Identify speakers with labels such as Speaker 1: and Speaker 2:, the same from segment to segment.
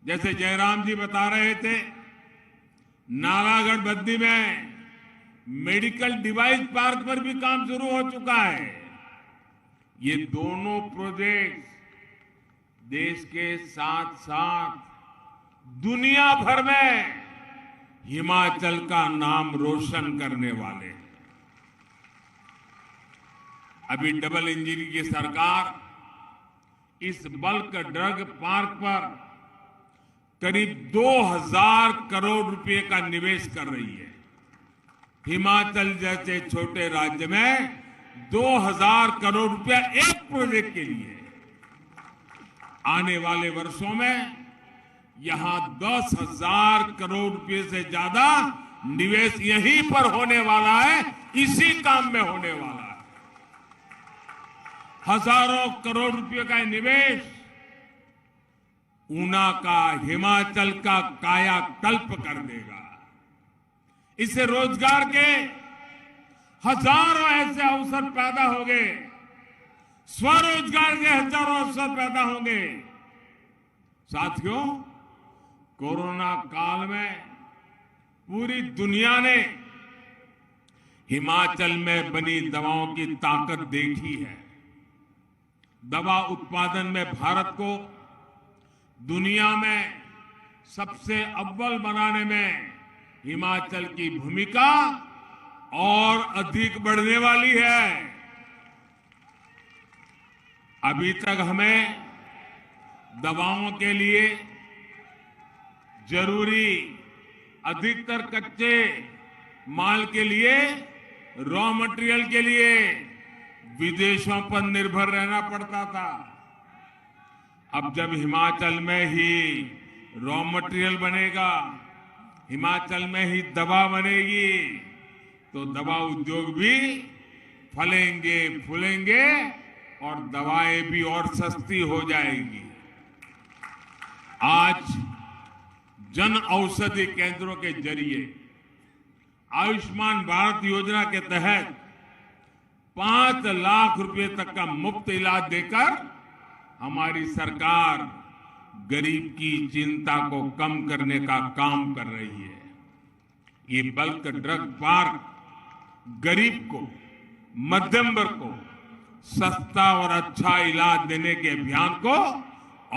Speaker 1: जैसे जयराम जी बता रहे थे, नालागढ़ बद्दी में मेडिकल डिवाइस पार्क पर भी काम शुरू हो चुका है। ये दोनों प्रोजेक्ट देश के साथ साथ दुनिया भर में हिमाचल का नाम रोशन करने वाले हैं। अभी डबल इंजन की सरकार इस बल्क ड्रग पार्क पर करीब 2000 करोड़ रुपए का निवेश कर रही है। हिमाचल जैसे छोटे राज्य में 2000 करोड़ रुपया एक प्रोजेक्ट के लिए। आने वाले वर्षों में यहां 10,000 करोड़ रुपए से ज्यादा निवेश यहीं पर होने वाला है, इसी काम में होने वाला है। हजारों करोड़ रुपए का निवेश ऊना का, हिमाचल का कायाकल्प कर देगा। इससे रोजगार के हजारों ऐसे अवसर पैदा होंगे, स्वरोजगार के हजारों अवसर पैदा होंगे। साथियों, कोरोना काल में पूरी दुनिया ने हिमाचल में बनी दवाओं की ताकत देखी है। दवा उत्पादन में भारत को दुनिया में सबसे अव्वल बनाने में हिमाचल की भूमिका और अधिक बढ़ने वाली है। अभी तक हमें दवाओं के लिए जरूरी अधिकतर कच्चे माल के लिए, रॉ मटेरियल के लिए विदेशों पर निर्भर रहना पड़ता था। अब जब हिमाचल में ही रॉ मटेरियल बनेगा, हिमाचल में ही दवा बनेगी, तो दवा उद्योग भी फलेंगे फूलेंगे और दवाएं भी और सस्ती हो जाएगी। आज जन औषधि केंद्रों के जरिए आयुष्मान भारत योजना के तहत 5 लाख रुपए तक का मुफ्त इलाज देकर हमारी सरकार गरीब की चिंता को कम करने का काम कर रही है। ये बल्क ड्रग पार्क गरीब को, मध्यम वर्ग को सस्ता और अच्छा इलाज देने के अभियान को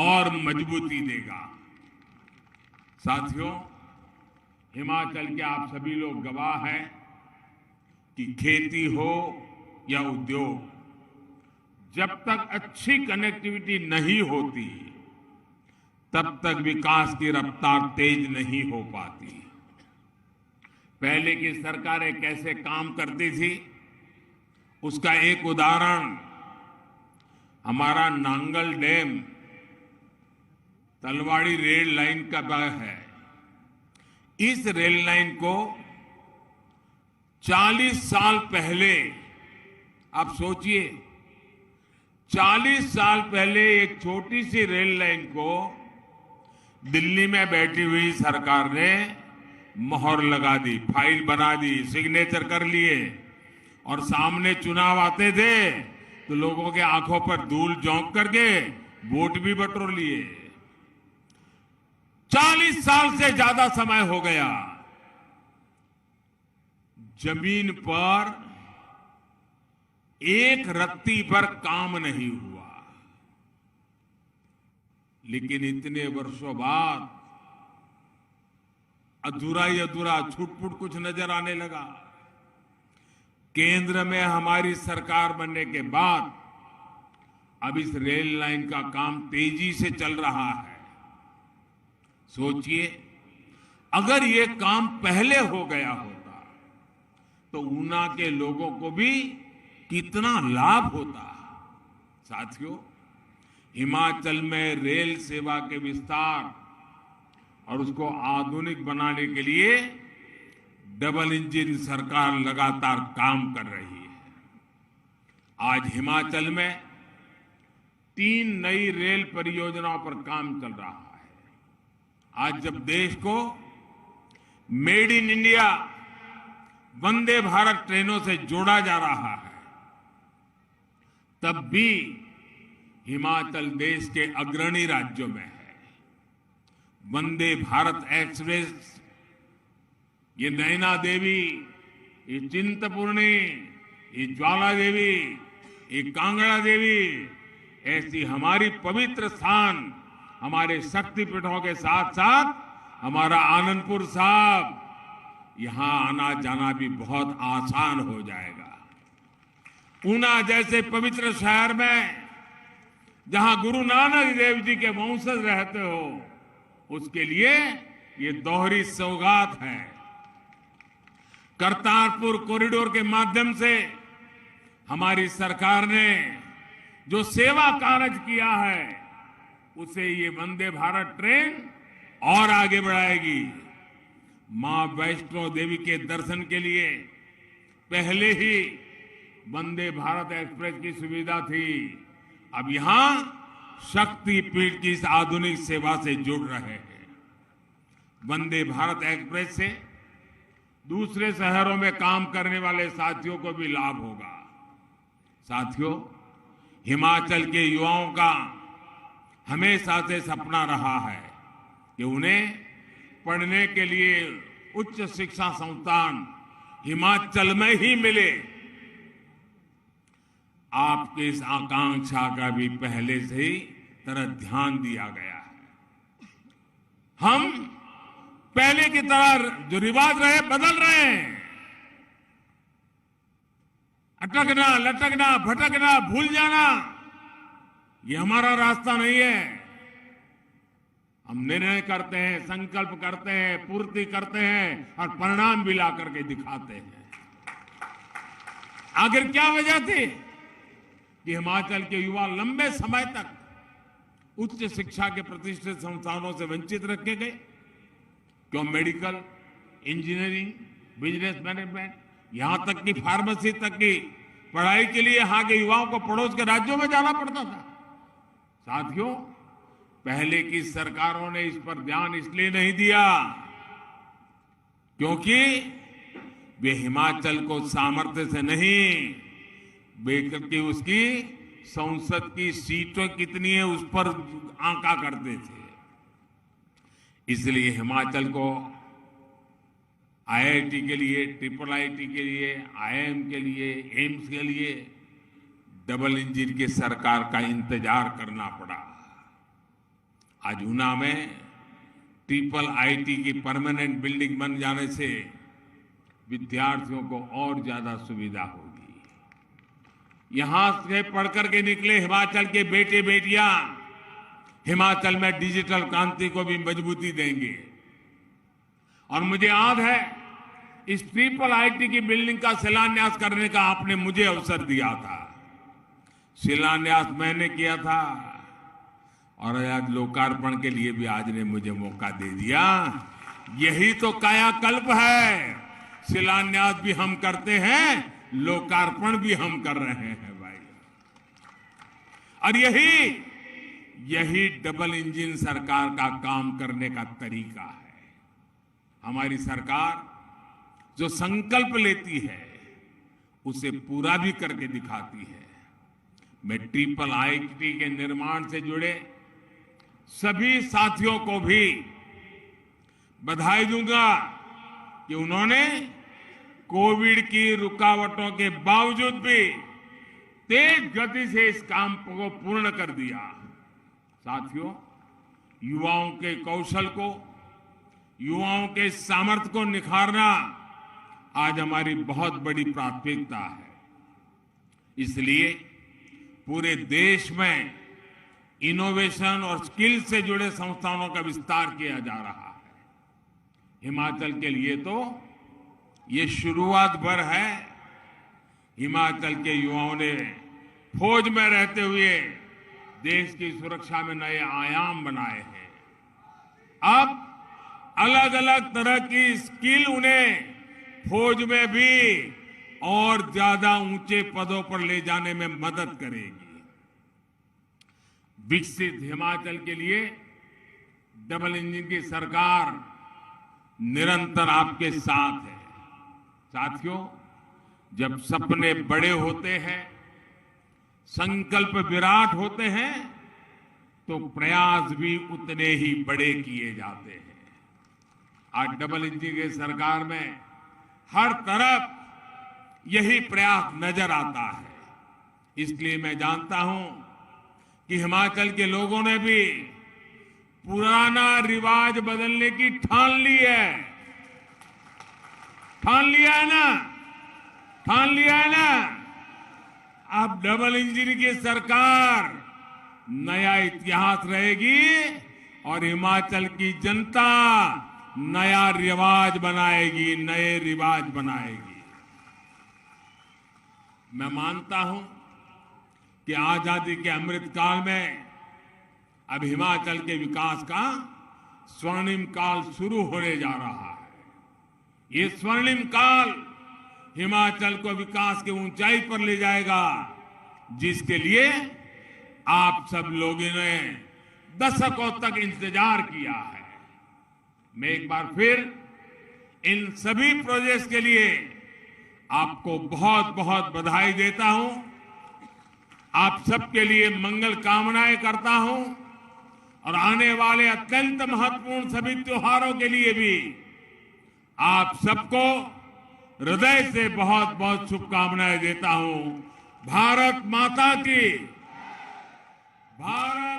Speaker 1: और मजबूती देगा। साथियों, हिमाचल के आप सभी लोग गवाह हैं कि खेती हो या उद्योग, जब तक अच्छी कनेक्टिविटी नहीं होती तब तक विकास की रफ्तार तेज नहीं हो पाती। पहले की सरकारें कैसे काम करती थी, उसका एक उदाहरण हमारा Nangal dam Talwari rail line का है। इस रेल लाइन को 40 साल पहले, आप सोचिए, 40 साल पहले एक छोटी सी रेल लाइन को दिल्ली में बैठी हुई सरकार ने मोहर लगा दी, फाइल बना दी, सिग्नेचर कर लिए, और सामने चुनाव आते थे तो लोगों के आंखों पर धूल झोंक करके वोट भी बटोर लिए। 40 साल से ज्यादा समय हो गया, जमीन पर एक रत्ती पर काम नहीं हुआ। लेकिन इतने वर्षों बाद अधूरा ही अधूरा, छूट-फूट कुछ नजर आने लगा। केंद्र में हमारी सरकार बनने के बाद अब इस रेल लाइन का काम तेजी से चल रहा है। सोचिए, अगर ये काम पहले हो गया होता तो ऊना के लोगों को भी कितना लाभ होता। साथियों, हिमाचल में रेल सेवा के विस्तार और उसको आधुनिक बनाने के लिए डबल इंजन सरकार लगातार काम कर रही है। आज हिमाचल में 3 नई रेल परियोजनाओं पर काम चल रहा है। आज जब देश को made in India Vande Bharat ट्रेनों से जोड़ा जा रहा है, तब भी हिमाचल देश के अग्रणी राज्यों में है। वंदे भारत एक्सप्रेस, ये नैना देवी, ये चिंतपूर्णी, ये ज्वाला देवी, ये कांगड़ा देवी, ऐसी हमारी पवित्र स्थान, हमारे शक्तिपीठों के साथ साथ हमारा आनंदपुर साहब, यहां आना जाना भी बहुत आसान हो जाएगा। ऊना जैसे पवित्र शहर में जहां गुरु नानक देव जी के वंशज रहते हो, उसके लिए ये दोहरी सौगात है। करतारपुर कॉरिडोर के माध्यम से हमारी सरकार ने जो सेवा कार्य किया है, उसे ये वंदे भारत ट्रेन और आगे बढ़ाएगी। मां वैष्णो देवी के दर्शन के लिए पहले ही वंदे भारत एक्सप्रेस की सुविधा थी, अब यहां शक्ति पीठ की इस आधुनिक सेवा से जुड़ रहे हैं। वंदे भारत एक्सप्रेस से दूसरे शहरों में काम करने वाले साथियों को भी लाभ होगा। साथियों, हिमाचल के युवाओं का हमेशा से सपना रहा है कि उन्हें पढ़ने के लिए उच्च शिक्षा संस्थान हिमाचल में ही मिले। आपकी इस आकांक्षा का भी पहले से ही तरह ध्यान दिया गया है। हम पहले की तरह जो रिवाज रहे बदल रहे हैं। अटकना, लटकना, भटकना, भूल जाना, ये हमारा रास्ता नहीं है। हम निर्णय करते हैं, संकल्प करते हैं, पूर्ति करते हैं और परिणाम भी ला करके दिखाते हैं। आखिर क्या वजह थी कि हिमाचल के युवा लंबे समय तक उच्च शिक्षा के प्रतिष्ठित संस्थानों से वंचित रखे गए? क्यों? मेडिकल, इंजीनियरिंग, बिजनेस मैनेजमेंट, यहां तक कि फार्मेसी तक की पढ़ाई के लिए यहां के युवाओं को पड़ोस के राज्यों में जाना पड़ता था। साथियों, पहले की सरकारों ने इस पर ध्यान इसलिए नहीं दिया क्योंकि वे हिमाचल को सामर्थ्य से नहीं, बल्कि उसकी संसद की सीटें कितनी है उस पर आंका करते थे। इसलिए हिमाचल को आईआईटी के लिए, ट्रिपल आईटी के लिए, आईआईएम के लिए, एम्स के लिए डबल इंजन की सरकार का इंतजार करना पड़ा। आज ऊना में ट्रिपल आईटी की परमानेंट बिल्डिंग बन जाने से विद्यार्थियों को और ज्यादा सुविधा होगी। यहां से पढ़कर के निकले हिमाचल के बेटे बेटियां हिमाचल में डिजिटल क्रांति को भी मजबूती देंगे। और मुझे याद है, इस ट्रिपल आईटी की बिल्डिंग का शिलान्यास करने का आपने मुझे अवसर दिया था। शिलान्यास मैंने किया था और आज लोकार्पण के लिए भी आज ने मुझे मौका दे दिया। यही तो कायाकल्प है। शिलान्यास भी हम करते हैं, लोकार्पण भी हम कर रहे हैं भाई। और यही डबल इंजन सरकार का काम करने का तरीका है। हमारी सरकार जो संकल्प लेती है उसे पूरा भी करके दिखाती है। मैं ट्रिपल आईटी के निर्माण से जुड़े सभी साथियों को भी बधाई दूंगा कि उन्होंने कोविड की रुकावटों के बावजूद भी तेज गति से इस काम को पूर्ण कर दिया। साथियों, युवाओं के कौशल को, युवाओं के सामर्थ्य को निखारना आज हमारी बहुत बड़ी प्राथमिकता है। इसलिए पूरे देश में इनोवेशन और स्किल से जुड़े संस्थानों का विस्तार किया जा रहा है। हिमाचल के लिए तो ये शुरुआत भर है। हिमाचल के युवाओं ने फौज में रहते हुए देश की सुरक्षा में नए आयाम बनाए हैं। अब अलग अलग तरह की स्किल उन्हें फौज में भी और ज्यादा ऊंचे पदों पर ले जाने में मदद करेगी। विकसित हिमाचल के लिए डबल इंजन की सरकार निरंतर आपके साथ है। साथियों, जब सपने बड़े होते हैं, संकल्प विराट होते हैं, तो प्रयास भी उतने ही बड़े किए जाते हैं। आज डबल इंजन की सरकार में हर तरफ यही प्रयास नजर आता है। इसलिए मैं जानता हूं कि हिमाचल के लोगों ने भी पुराना रिवाज बदलने की ठान ली है। ठान लिया है ना? ठान लिया है ना? अब डबल इंजन की सरकार नया इतिहास रहेगी और हिमाचल की जनता नया रिवाज बनाएगी, नए रिवाज बनाएगी। मैं मानता हूं कि आजादी के अमृत काल में अब हिमाचल के विकास का स्वर्णिम काल शुरू होने जा रहा है। ये स्वर्णिम काल हिमाचल को विकास की ऊंचाई पर ले जाएगा, जिसके लिए आप सब लोगों ने दशकों तक इंतजार किया है। मैं एक बार फिर इन सभी प्रोजेक्ट्स के लिए आपको बहुत बहुत बधाई देता हूं। आप सबके लिए मंगल कामनाएं करता हूं और आने वाले अत्यंत महत्वपूर्ण सभी त्योहारों के लिए भी आप सबको हृदय से बहुत बहुत शुभकामनाएं देता हूं। भारत माता की। भारत